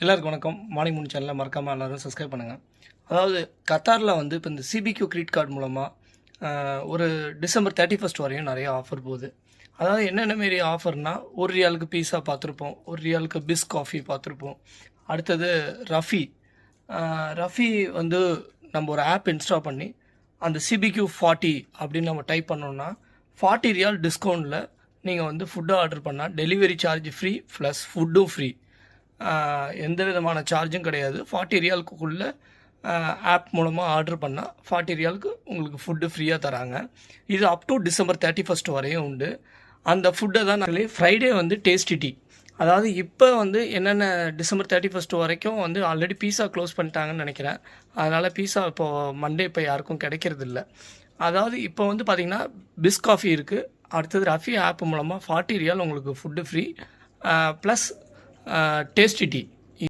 எல்லாருக்கும் வணக்கம். மார்னிங் மூணு சேனலில் மறக்காமல் எல்லோரும் சப்ஸ்கிரைப் பண்ணுங்கள். அதாவது கத்தாரில் வந்து இப்போ இந்த சிபிக்யூ கிரெடிட் கார்டு மூலமாக ஒரு டிசம்பர் 31 வரையும் நிறைய ஆஃபர் போகுது. அதாவது என்னென்ன மாரி ஆஃபர்னால், ₹1 பீஸா பார்த்துருப்போம், ₹1 பிஸ் காஃபி பார்த்துருப்போம். அடுத்தது ரஃபி வந்து நம்ம ஒரு ஆப் இன்ஸ்டால் பண்ணி அந்த சிபிக்யூ 40 அப்படின்னு நம்ம டைப் பண்ணோன்னா ₹40 டிஸ்கவுண்ட்டில் நீங்கள் வந்து ஃபுட்டு ஆர்டர் பண்ணால் டெலிவரி சார்ஜ் ஃப்ரீ ப்ளஸ் ஃபுட்டும் ஃப்ரீ. எந்த விதமான சார்ஜும் கிடையாது. ₹40 ஆப் மூலமாக ஆர்டர் பண்ணால் ₹40 உங்களுக்கு ஃபுட்டு ஃப்ரீயாக தராங்க. இது அப் டு டிசம்பர் 31 வரையும் உண்டு. அந்த ஃபுட்டை தான் நாங்களே ஃப்ரைடே வந்து டேஸ்டி டீ. அதாவது இப்போ வந்து என்னென்ன டிசம்பர் 31 வரைக்கும் வந்து ஆல்ரெடி பீஸா க்ளோஸ் பண்ணிட்டாங்கன்னு நினைக்கிறேன். அதனால் பீஸா இப்போது மண்டே இப்போ யாருக்கும் கிடைக்கிறதில்ல. அதாவது இப்போ வந்து பார்த்திங்கன்னா பிஸ் காஃபி இருக்குது. அடுத்தது ரஃபி ஆப் மூலமாக ₹40 உங்களுக்கு food free plus tasty tea.